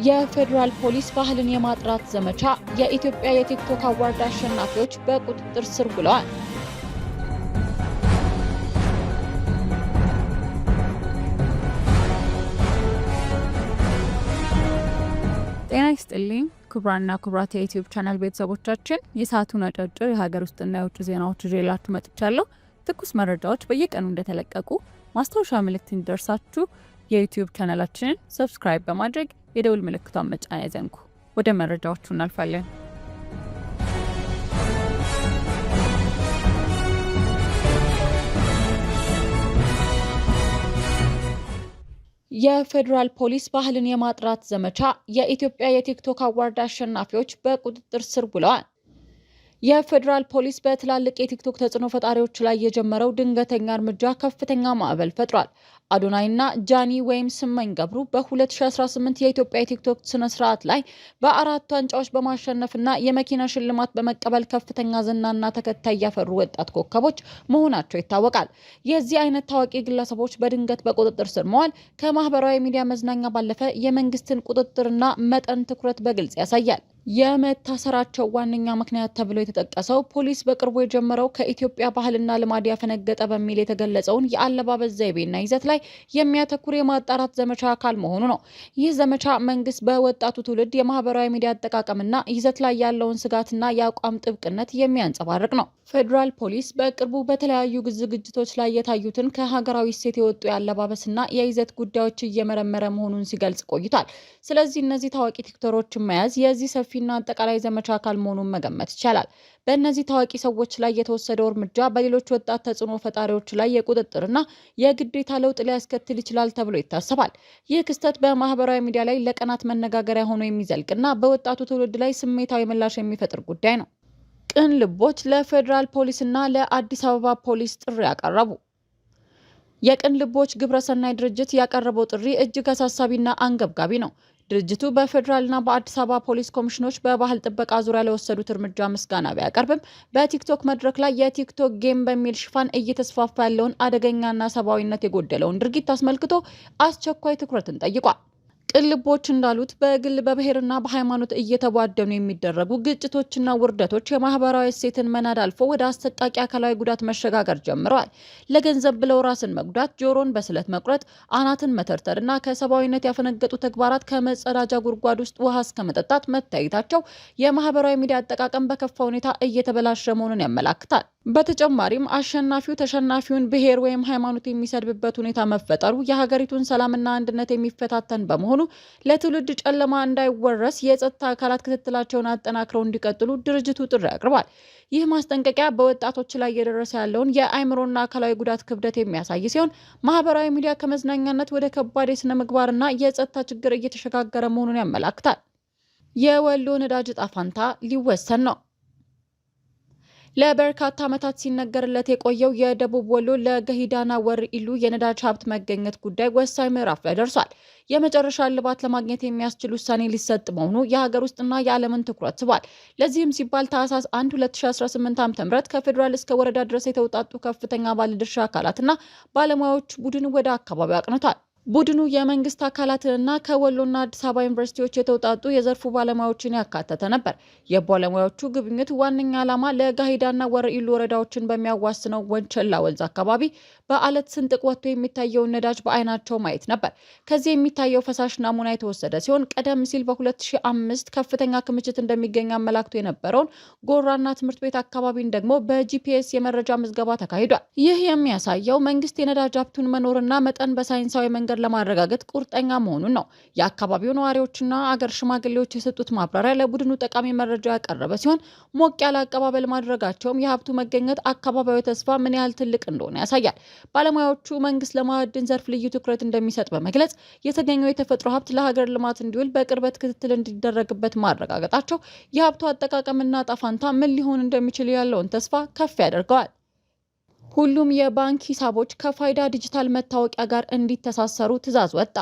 የፌዴራል ፖሊስ ባህልን የማጥራት ዘመቻ የኢትዮጵያ የቲክቶክ አዋርድ አሸናፊዎች በቁጥጥር ስር ውለዋል። ጤና ይስጥልኝ ክቡራንና ክቡራት የዩቲዩብ ቻናል ቤተሰቦቻችን፣ የሰዓቱን አጫጭር የሀገር ውስጥና የውጭ ዜናዎች ይዤላችሁ መጥቻለሁ። ትኩስ መረጃዎች በየቀኑ እንደተለቀቁ ማስታወሻ ምልክት እንዲደርሳችሁ የዩቲዩብ ቻናላችንን ሰብስክራይብ በማድረግ የደውል ምልክቷን መጫን አይዘንጉ። ወደ መረጃዎቹ እናልፋለን። የፌዴራል ፖሊስ ባህልን የማጥራት ዘመቻ የኢትዮጵያ የቲክቶክ አዋርድ አሸናፊዎች በቁጥጥር ስር ውለዋል። የፌዴራል ፖሊስ በትላልቅ የቲክቶክ ተጽዕኖ ፈጣሪዎች ላይ የጀመረው ድንገተኛ እርምጃ ከፍተኛ ማዕበል ፈጥሯል። አዶናይና ጃኒ ወይም ስመኝ ገብሩ በ2018 የኢትዮጵያ የቲክቶክ ስነ ስርዓት ላይ በ4 ዋንጫዎች በማሸነፍና የመኪና ሽልማት በመቀበል ከፍተኛ ዝናና ተከታይ ያፈሩ ወጣት ኮከቦች መሆናቸው ይታወቃል። የዚህ አይነት ታዋቂ ግለሰቦች በድንገት በቁጥጥር ስር መዋል ከማህበራዊ ሚዲያ መዝናኛ ባለፈ የመንግስትን ቁጥጥርና መጠን ትኩረት በግልጽ ያሳያል። የመታሰራቸው ዋነኛ ምክንያት ተብሎ የተጠቀሰው ፖሊስ በቅርቡ የጀመረው ከኢትዮጵያ ባህልና ልማድ ያፈነገጠ በሚል የተገለጸውን የአለባበስ ዘይቤና ይዘት ላይ የሚያተኩር የማጣራት ዘመቻ አካል መሆኑ ነው። ይህ ዘመቻ መንግስት በወጣቱ ትውልድ የማህበራዊ ሚዲያ አጠቃቀምና ይዘት ላይ ያለውን ስጋትና የአቋም ጥብቅነት የሚያንጸባርቅ ነው። ፌዴራል ፖሊስ በቅርቡ በተለያዩ ዝግጅቶች ላይ የታዩትን ከሀገራዊ እሴት የወጡ የአለባበስና የይዘት ጉዳዮች እየመረመረ መሆኑን ሲገልጽ ቆይቷል። ስለዚህ እነዚህ ታዋቂ ቲክቶከሮችን መያዝ የዚህ ሰፊና አጠቃላይ ዘመቻ አካል መሆኑን መገመት ይቻላል። በእነዚህ ታዋቂ ሰዎች ላይ የተወሰደው እርምጃ በሌሎች ወጣት ተጽዕኖ ፈጣሪዎች ላይ የቁጥጥርና የግዴታ ለውጥ ሊያስከትል ይችላል ተብሎ ይታሰባል። ይህ ክስተት በማህበራዊ ሚዲያ ላይ ለቀናት መነጋገሪያ ሆኖ የሚዘልቅና በወጣቱ ትውልድ ላይ ስሜታዊ ምላሽ የሚፈጥር ጉዳይ ነው። ቅን ልቦች ለፌዴራል ፖሊስና ለአዲስ አበባ ፖሊስ ጥሪ ያቀረቡ። የቅን ልቦች ግብረሰናይ ድርጅት ያቀረበው ጥሪ እጅግ አሳሳቢና አንገብጋቢ ነው። ድርጅቱ በፌዴራልና በአዲስ አበባ ፖሊስ ኮሚሽኖች በባህል ጥበቃ ዙሪያ ለወሰዱት እርምጃ ምስጋና ቢያቀርብም በቲክቶክ መድረክ ላይ የቲክቶክ ጌም በሚል ሽፋን እየተስፋፋ ያለውን አደገኛና ሰብአዊነት የጎደለውን ድርጊት አስመልክቶ አስቸኳይ ትኩረትን ጠይቋል። ቅን ልቦች እንዳሉት በግል በብሔርና በሃይማኖት እየተቧደኑ የሚደረጉ ግጭቶችና ውርደቶች የማህበራዊ እሴትን መናድ አልፎ ወደ አሰቃቂ አካላዊ ጉዳት መሸጋገር ጀምረዋል። ለገንዘብ ብለው ራስን መጉዳት፣ ጆሮን በስለት መቁረጥ፣ አናትን መተርተር እና ከሰብአዊነት ያፈነገጡ ተግባራት ከመጸዳጃ ጉድጓድ ውስጥ ውሃ እስከ መጠጣት መታየታቸው የማህበራዊ ሚዲያ አጠቃቀም በከፋ ሁኔታ እየተበላሸ መሆኑን ያመላክታል። በተጨማሪም አሸናፊው ተሸናፊውን ብሔር ወይም ሃይማኖት የሚሰድብበት ሁኔታ መፈጠሩ የሀገሪቱን ሰላምና አንድነት የሚፈታተን በመሆኑ ለትውልድ ጨለማ እንዳይወረስ የጸጥታ አካላት ክትትላቸውን አጠናክረው እንዲቀጥሉ ድርጅቱ ጥሪ አቅርቧል። ይህ ማስጠንቀቂያ በወጣቶች ላይ እየደረሰ ያለውን የአእምሮና አካላዊ ጉዳት ክብደት የሚያሳይ ሲሆን ማህበራዊ ሚዲያ ከመዝናኛነት ወደ ከባድ የስነ ምግባርና የጸጥታ ችግር እየተሸጋገረ መሆኑን ያመላክታል። የወሎ ነዳጅ ዕጣ ፈንታ ሊወሰን ነው። ለበርካታ ዓመታት ሲነገርለት የቆየው የደቡብ ወሎ ለገሂዳና ወርኢሉ የነዳጅ ሀብት መገኘት ጉዳይ ወሳኝ ምዕራፍ ላይ ደርሷል። የመጨረሻ እልባት ለማግኘት የሚያስችል ውሳኔ ሊሰጥ መሆኑ የሀገር ውስጥና የዓለምን ትኩረት ስቧል። ለዚህም ሲባል ታህሳስ 1 2018 ዓ.ም ከፌዴራል እስከ ወረዳ ድረስ የተውጣጡ ከፍተኛ ባለድርሻ አካላትና ባለሙያዎች ቡድን ወደ አካባቢው አቅንቷል። ቡድኑ የመንግስት አካላትንና ከወሎና አዲስ አበባ ዩኒቨርሲቲዎች የተውጣጡ የዘርፉ ባለሙያዎችን ያካተተ ነበር። የባለሙያዎቹ ጉብኝት ዋነኛ ዓላማ ለጋሂዳና ወርኢሉ ወረዳዎችን በሚያዋስነው ወንቸላ ወንዝ አካባቢ በአለት ስንጥቅ ወጥቶ የሚታየውን ነዳጅ በአይናቸው ማየት ነበር። ከዚህ የሚታየው ፈሳሽ ናሙና የተወሰደ ሲሆን ቀደም ሲል በ2005 ከፍተኛ ክምችት እንደሚገኝ አመላክቶ የነበረውን ጎራና ትምህርት ቤት አካባቢን ደግሞ በጂፒኤስ የመረጃ ምዝገባ ተካሂዷል። ይህ የሚያሳየው መንግስት የነዳጅ ሀብቱን መኖርና መጠን በሳይንሳዊ መንገድ ለማረጋገጥ ቁርጠኛ መሆኑን ነው። የአካባቢው ነዋሪዎችና አገር ሽማግሌዎች የሰጡት ማብራሪያ ለቡድኑ ጠቃሚ መረጃ ያቀረበ ሲሆን ሞቅ ያለ አቀባበል ማድረጋቸውም የሀብቱ መገኘት አካባቢያዊ ተስፋ ምን ያህል ትልቅ እንደሆነ ያሳያል። ባለሙያዎቹ መንግስት ለማዕድን ዘርፍ ልዩ ትኩረት እንደሚሰጥ በመግለጽ የተገኘው የተፈጥሮ ሀብት ለሀገር ልማት እንዲውል በቅርበት ክትትል እንዲደረግበት ማረጋገጣቸው የሀብቱ አጠቃቀምና ዕጣ ፈንታ ምን ሊሆን እንደሚችል ያለውን ተስፋ ከፍ ያደርገዋል። ሁሉም የባንክ ሂሳቦች ከፋይዳ ዲጂታል መታወቂያ ጋር እንዲተሳሰሩ ትዕዛዝ ወጣ።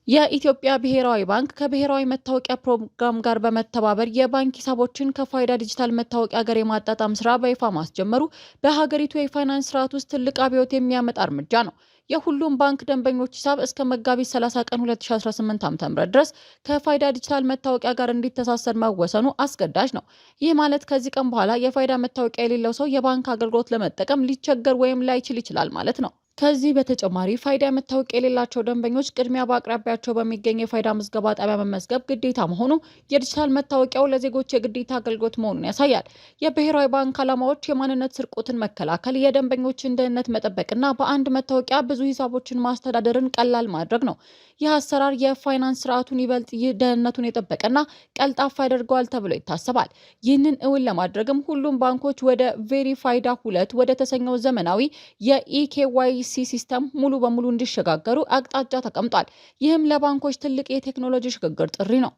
የኢትዮጵያ ብሔራዊ ባንክ ከብሔራዊ መታወቂያ ፕሮግራም ጋር በመተባበር የባንክ ሂሳቦችን ከፋይዳ ዲጂታል መታወቂያ ጋር የማጣጣም ስራ በይፋ ማስጀመሩ በሀገሪቱ የፋይናንስ ስርዓት ውስጥ ትልቅ አብዮት የሚያመጣ እርምጃ ነው። የሁሉም ባንክ ደንበኞች ሂሳብ እስከ መጋቢት 30 ቀን 2018 ዓ.ም ድረስ ከፋይዳ ዲጂታል መታወቂያ ጋር እንዲተሳሰር መወሰኑ አስገዳጅ ነው። ይህ ማለት ከዚህ ቀን በኋላ የፋይዳ መታወቂያ የሌለው ሰው የባንክ አገልግሎት ለመጠቀም ሊቸገር ወይም ላይችል ይችላል ማለት ነው። ከዚህ በተጨማሪ ፋይዳ መታወቂያ የሌላቸው ደንበኞች ቅድሚያ በአቅራቢያቸው በሚገኝ የፋይዳ ምዝገባ ጣቢያ መመዝገብ ግዴታ መሆኑ የዲጂታል መታወቂያው ለዜጎች የግዴታ አገልግሎት መሆኑን ያሳያል። የብሔራዊ ባንክ ዓላማዎች የማንነት ስርቆትን መከላከል፣ የደንበኞችን ደህንነት መጠበቅና በአንድ መታወቂያ ብዙ ሂሳቦችን ማስተዳደርን ቀላል ማድረግ ነው። ይህ አሰራር የፋይናንስ ስርዓቱን ይበልጥ ደህንነቱን የጠበቀና ቀልጣፋ ያደርገዋል ተብሎ ይታሰባል። ይህንን እውን ለማድረግም ሁሉም ባንኮች ወደ ቬሪፋይዳ 2 ወደ ተሰኘው ዘመናዊ የኢኬዋይሲ ሲስተም ሙሉ በሙሉ እንዲሸጋገሩ አቅጣጫ ተቀምጧል። ይህም ለባንኮች ትልቅ የቴክኖሎጂ ሽግግር ጥሪ ነው።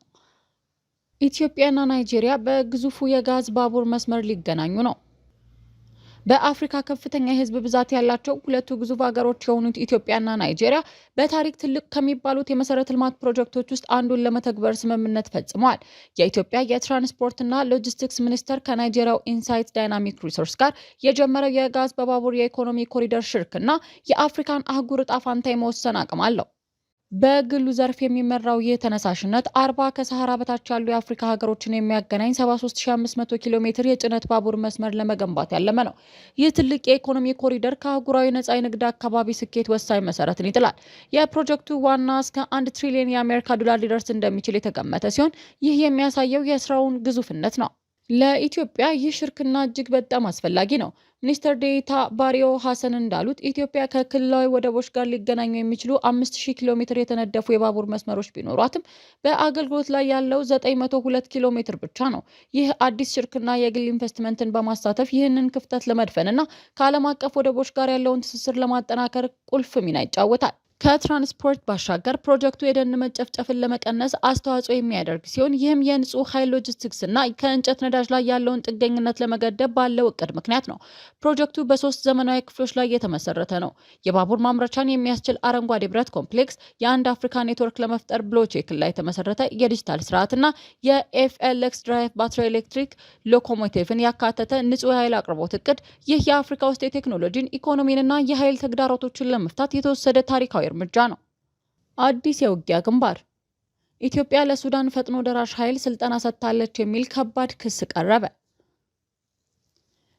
ኢትዮጵያና ናይጄሪያ በግዙፉ የጋዝ ባቡር መስመር ሊገናኙ ነው። በአፍሪካ ከፍተኛ የህዝብ ብዛት ያላቸው ሁለቱ ግዙፍ ሀገሮች የሆኑት ኢትዮጵያና ናይጄሪያ በታሪክ ትልቅ ከሚባሉት የመሰረተ ልማት ፕሮጀክቶች ውስጥ አንዱን ለመተግበር ስምምነት ፈጽመዋል። የኢትዮጵያ የትራንስፖርትና ሎጂስቲክስ ሚኒስቴር ከናይጄሪያው ኢንሳይት ዳይናሚክ ሪሶርስ ጋር የጀመረው የጋዝ በባቡር የኢኮኖሚ ኮሪደር ሽርክና የአፍሪካን አህጉር ዕጣ ፈንታ የመወሰን አቅም አለው። በግሉ ዘርፍ የሚመራው ይህ ተነሳሽነት 40 ከሰሃራ በታች ያሉ የአፍሪካ ሀገሮችን የሚያገናኝ 73500 ኪሎ ሜትር የጭነት ባቡር መስመር ለመገንባት ያለመ ነው። ይህ ትልቅ የኢኮኖሚ ኮሪደር ከአህጉራዊ ነጻ የንግድ አካባቢ ስኬት ወሳኝ መሰረትን ይጥላል። የፕሮጀክቱ ዋና እስከ 1 ትሪሊዮን የአሜሪካ ዶላር ሊደርስ እንደሚችል የተገመተ ሲሆን ይህ የሚያሳየው የስራውን ግዙፍነት ነው። ለኢትዮጵያ ይህ ሽርክና እጅግ በጣም አስፈላጊ ነው። ሚኒስትር ዴኤታ ባሪዮ ሀሰን እንዳሉት ኢትዮጵያ ከክልላዊ ወደቦች ጋር ሊገናኙ የሚችሉ 5000 ኪሎ ሜትር የተነደፉ የባቡር መስመሮች ቢኖሯትም በአገልግሎት ላይ ያለው 902 ኪሎ ሜትር ብቻ ነው። ይህ አዲስ ሽርክና የግል ኢንቨስትመንትን በማሳተፍ ይህንን ክፍተት ለመድፈንና ከዓለም አቀፍ ወደቦች ጋር ያለውን ትስስር ለማጠናከር ቁልፍ ሚና ይጫወታል። ከትራንስፖርት ባሻገር ፕሮጀክቱ የደን መጨፍጨፍን ለመቀነስ አስተዋጽኦ የሚያደርግ ሲሆን ይህም የንጹህ ኃይል ሎጂስቲክስ እና ከእንጨት ነዳጅ ላይ ያለውን ጥገኝነት ለመገደብ ባለው እቅድ ምክንያት ነው። ፕሮጀክቱ በ3 ዘመናዊ ክፍሎች ላይ የተመሰረተ ነው። የባቡር ማምረቻን የሚያስችል አረንጓዴ ብረት ኮምፕሌክስ፣ የአንድ አፍሪካ ኔትወርክ ለመፍጠር ብሎቼክን ላይ የተመሰረተ የዲጂታል ስርዓትና የኤፍኤልኤክስ ድራይቭ ባትሪ ኤሌክትሪክ ሎኮሞቲቭን ያካተተ ንጹህ ኃይል አቅርቦት እቅድ። ይህ የአፍሪካ ውስጥ የቴክኖሎጂን ኢኮኖሚንና የኃይል ተግዳሮቶችን ለመፍታት የተወሰደ ታሪካዊ እርምጃ ነው። አዲስ የውጊያ ግንባር። ኢትዮጵያ ለሱዳን ፈጥኖ ደራሽ ኃይል ስልጠና ሰጥታለች የሚል ከባድ ክስ ቀረበ።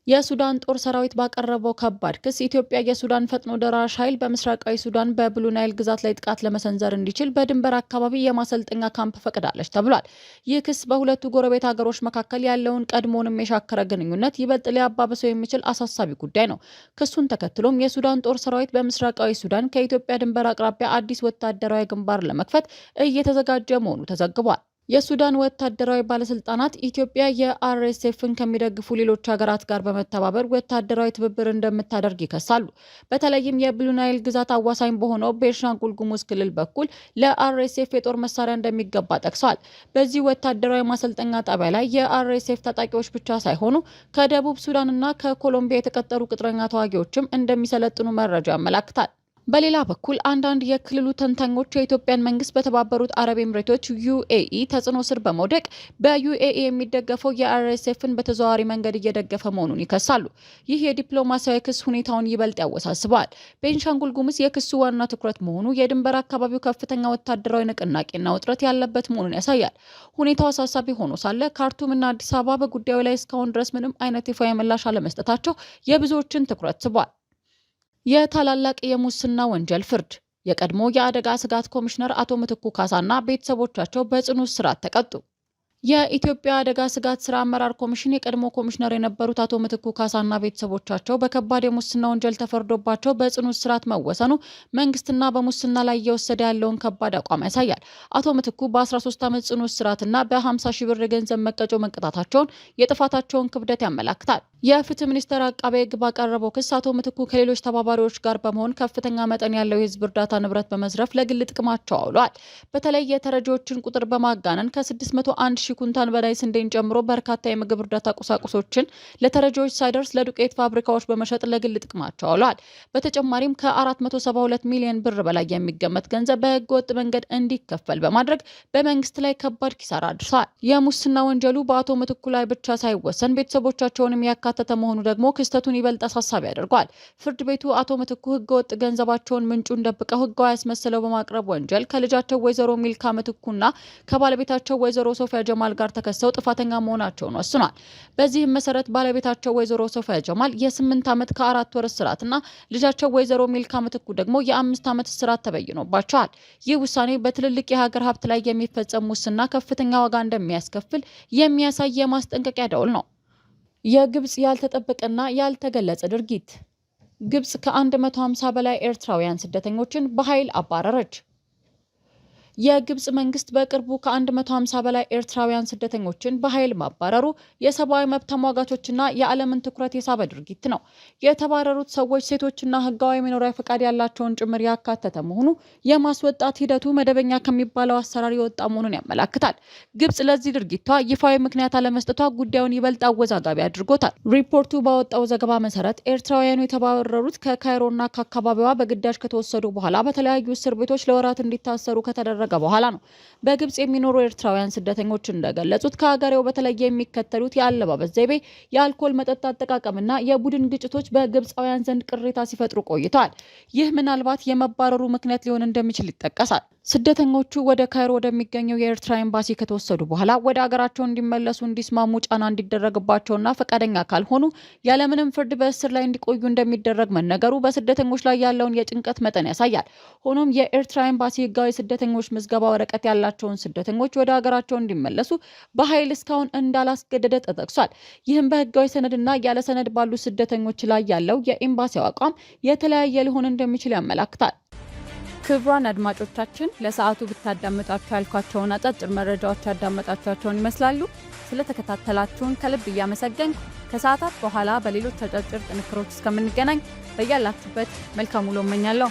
የሱዳን ጦር ሰራዊት ባቀረበው ከባድ ክስ ኢትዮጵያ የሱዳን ፈጥኖ ደራሽ ኃይል በምስራቃዊ ሱዳን በብሉ ናይል ግዛት ላይ ጥቃት ለመሰንዘር እንዲችል በድንበር አካባቢ የማሰልጠኛ ካምፕ ፈቅዳለች ተብሏል። ይህ ክስ በሁለቱ ጎረቤት ሀገሮች መካከል ያለውን ቀድሞውንም የሻከረ ግንኙነት ይበልጥ ሊያባብሰው የሚችል አሳሳቢ ጉዳይ ነው። ክሱን ተከትሎም የሱዳን ጦር ሰራዊት በምስራቃዊ ሱዳን ከኢትዮጵያ ድንበር አቅራቢያ አዲስ ወታደራዊ ግንባር ለመክፈት እየተዘጋጀ መሆኑ ተዘግቧል። የሱዳን ወታደራዊ ባለስልጣናት ኢትዮጵያ የአርኤስኤፍን ከሚደግፉ ሌሎች ሀገራት ጋር በመተባበር ወታደራዊ ትብብር እንደምታደርግ ይከሳሉ። በተለይም የብሉ ናይል ግዛት አዋሳኝ በሆነው ቤንሻንጉል ጉሙዝ ክልል በኩል ለአርኤስኤፍ የጦር መሳሪያ እንደሚገባ ጠቅሰዋል። በዚህ ወታደራዊ ማሰልጠኛ ጣቢያ ላይ የአርኤስኤፍ ታጣቂዎች ብቻ ሳይሆኑ ከደቡብ ሱዳንና ከኮሎምቢያ የተቀጠሩ ቅጥረኛ ተዋጊዎችም እንደሚሰለጥኑ መረጃ ያመላክታል። በሌላ በኩል አንዳንድ የክልሉ ተንታኞች የኢትዮጵያን መንግስት በተባበሩት አረብ ኤምሬቶች ዩኤኢ ተጽዕኖ ስር በመውደቅ በዩኤኢ የሚደገፈው የአርኤስኤፍን በተዘዋዋሪ መንገድ እየደገፈ መሆኑን ይከሳሉ። ይህ የዲፕሎማሲያዊ ክስ ሁኔታውን ይበልጥ ያወሳስበዋል። ቤንሻንጉል ጉሙዝ የክሱ ዋና ትኩረት መሆኑ የድንበር አካባቢው ከፍተኛ ወታደራዊ ንቅናቄና ውጥረት ያለበት መሆኑን ያሳያል። ሁኔታው አሳሳቢ ሆኖ ሳለ ካርቱምና አዲስ አበባ በጉዳዩ ላይ እስካሁን ድረስ ምንም አይነት ይፋዊ ምላሽ አለመስጠታቸው የብዙዎችን ትኩረት ስቧል። የታላላቅ የሙስና ወንጀል ፍርድ። የቀድሞ የአደጋ ስጋት ኮሚሽነር አቶ ምትኩ ካሳና ቤተሰቦቻቸው በጽኑ እስራት ተቀጡ። የኢትዮጵያ አደጋ ስጋት ስራ አመራር ኮሚሽን የቀድሞ ኮሚሽነር የነበሩት አቶ ምትኩ ካሳና ቤተሰቦቻቸው በከባድ የሙስና ወንጀል ተፈርዶባቸው በጽኑ እስራት መወሰኑ መንግስትና በሙስና ላይ እየወሰደ ያለውን ከባድ አቋም ያሳያል። አቶ ምትኩ በ13 ዓመት ጽኑ እስራትና በ50 ሺህ ብር የገንዘብ መቀጮ መቀጣታቸውን የጥፋታቸውን ክብደት ያመላክታል። የፍትህ ሚኒስቴር አቃቤ ሕግ ባቀረበው ክስ አቶ ምትኩ ከሌሎች ተባባሪዎች ጋር በመሆን ከፍተኛ መጠን ያለው የህዝብ እርዳታ ንብረት በመዝረፍ ለግል ጥቅማቸው አውለዋል። በተለይ የተረጂዎችን ቁጥር በማጋነን ከ601 ሺህ ኩንታል በላይ ስንዴን ጨምሮ በርካታ የምግብ እርዳታ ቁሳቁሶችን ለተረጂዎች ሳይደርስ ለዱቄት ፋብሪካዎች በመሸጥ ለግል ጥቅማቸው አውለዋል። በተጨማሪም ከ472 ሚሊዮን ብር በላይ የሚገመት ገንዘብ በህገ ወጥ መንገድ እንዲከፈል በማድረግ በመንግስት ላይ ከባድ ኪሳራ አድርሰዋል። የሙስና ወንጀሉ በአቶ ምትኩ ላይ ብቻ ሳይወሰን ቤተሰቦቻቸውንም ያካተተ መሆኑ ደግሞ ክስተቱን ይበልጥ አሳሳቢ ያደርገዋል። ፍርድ ቤቱ አቶ ምትኩ ህገ ወጥ ገንዘባቸውን ምንጩን ደብቀው ህጋዊ ያስመስለው በማቅረብ ወንጀል ከልጃቸው ወይዘሮ ሚልካ ምትኩና ከባለቤታቸው ወይዘሮ ሶፊያ ጀማል ጋር ተከሰው ጥፋተኛ መሆናቸውን ወስኗል። በዚህም መሰረት ባለቤታቸው ወይዘሮ ሶፊያ ጀማል የ8 ዓመት ከ4 ወር እስራትና ልጃቸው ወይዘሮ ሚልካ ምትኩ ደግሞ የ5 ዓመት እስራት ተበይኖባቸዋል። ይህ ውሳኔ በትልልቅ የሀገር ሀብት ላይ የሚፈጸም ሙስና ከፍተኛ ዋጋ እንደሚያስከፍል የሚያሳይ የማስጠንቀቂያ ደውል ነው። የግብጽ ያልተጠበቀና ያልተገለጸ ድርጊት። ግብጽ ከ150 በላይ ኤርትራውያን ስደተኞችን በኃይል አባረረች። የግብጽ መንግስት በቅርቡ ከ150 በላይ ኤርትራውያን ስደተኞችን በኃይል ማባረሩ የሰብአዊ መብት ተሟጋቾችና የዓለምን ትኩረት የሳበ ድርጊት ነው። የተባረሩት ሰዎች ሴቶችና ህጋዊ መኖሪያ ፈቃድ ያላቸውን ጭምር ያካተተ መሆኑ የማስወጣት ሂደቱ መደበኛ ከሚባለው አሰራር የወጣ መሆኑን ያመለክታል። ግብጽ ለዚህ ድርጊቷ ይፋዊ ምክንያት አለመስጠቷ ጉዳዩን ይበልጥ አወዛጋቢ አድርጎታል። ሪፖርቱ ባወጣው ዘገባ መሰረት ኤርትራውያኑ የተባረሩት ከካይሮና ከአካባቢዋ በግዳጅ ከተወሰዱ በኋላ በተለያዩ እስር ቤቶች ለወራት እንዲታሰሩ ከተደረገ በኋላ ነው። በግብጽ የሚኖሩ ኤርትራውያን ስደተኞች እንደገለጹት ከሀገሬው በተለየ የሚከተሉት የአለባበስ ዘይቤ፣ የአልኮል መጠጥ አጠቃቀምና የቡድን ግጭቶች በግብጻውያን ዘንድ ቅሬታ ሲፈጥሩ ቆይተዋል። ይህ ምናልባት የመባረሩ ምክንያት ሊሆን እንደሚችል ይጠቀሳል። ስደተኞቹ ወደ ካይሮ ወደሚገኘው የኤርትራ ኤምባሲ ከተወሰዱ በኋላ ወደ ሀገራቸው እንዲመለሱ እንዲስማሙ ጫና እንዲደረግባቸውና ፈቃደኛ ካልሆኑ ያለምንም ፍርድ በእስር ላይ እንዲቆዩ እንደሚደረግ መነገሩ በስደተኞች ላይ ያለውን የጭንቀት መጠን ያሳያል። ሆኖም የኤርትራ ኤምባሲ ህጋዊ ስደተኞች ምዝገባ ወረቀት ያላቸውን ስደተኞች ወደ ሀገራቸው እንዲመለሱ በኃይል እስካሁን እንዳላስገደደ ተጠቅሷል። ይህም በህጋዊ ሰነድና ያለ ሰነድ ባሉ ስደተኞች ላይ ያለው የኤምባሲው አቋም የተለያየ ሊሆን እንደሚችል ያመለክታል። ክቡራን አድማጮቻችን ለሰዓቱ ብታዳመጣችሁ ያልኳቸውን አጫጭር መረጃዎች ያዳመጣችኋቸውን ይመስላሉ። ስለተከታተላችሁን ከልብ እያመሰገንኩ ከሰዓታት በኋላ በሌሎች አጫጭር ጥንክሮች እስከምንገናኝ በያላችሁበት መልካም ውሎ እመኛለሁ።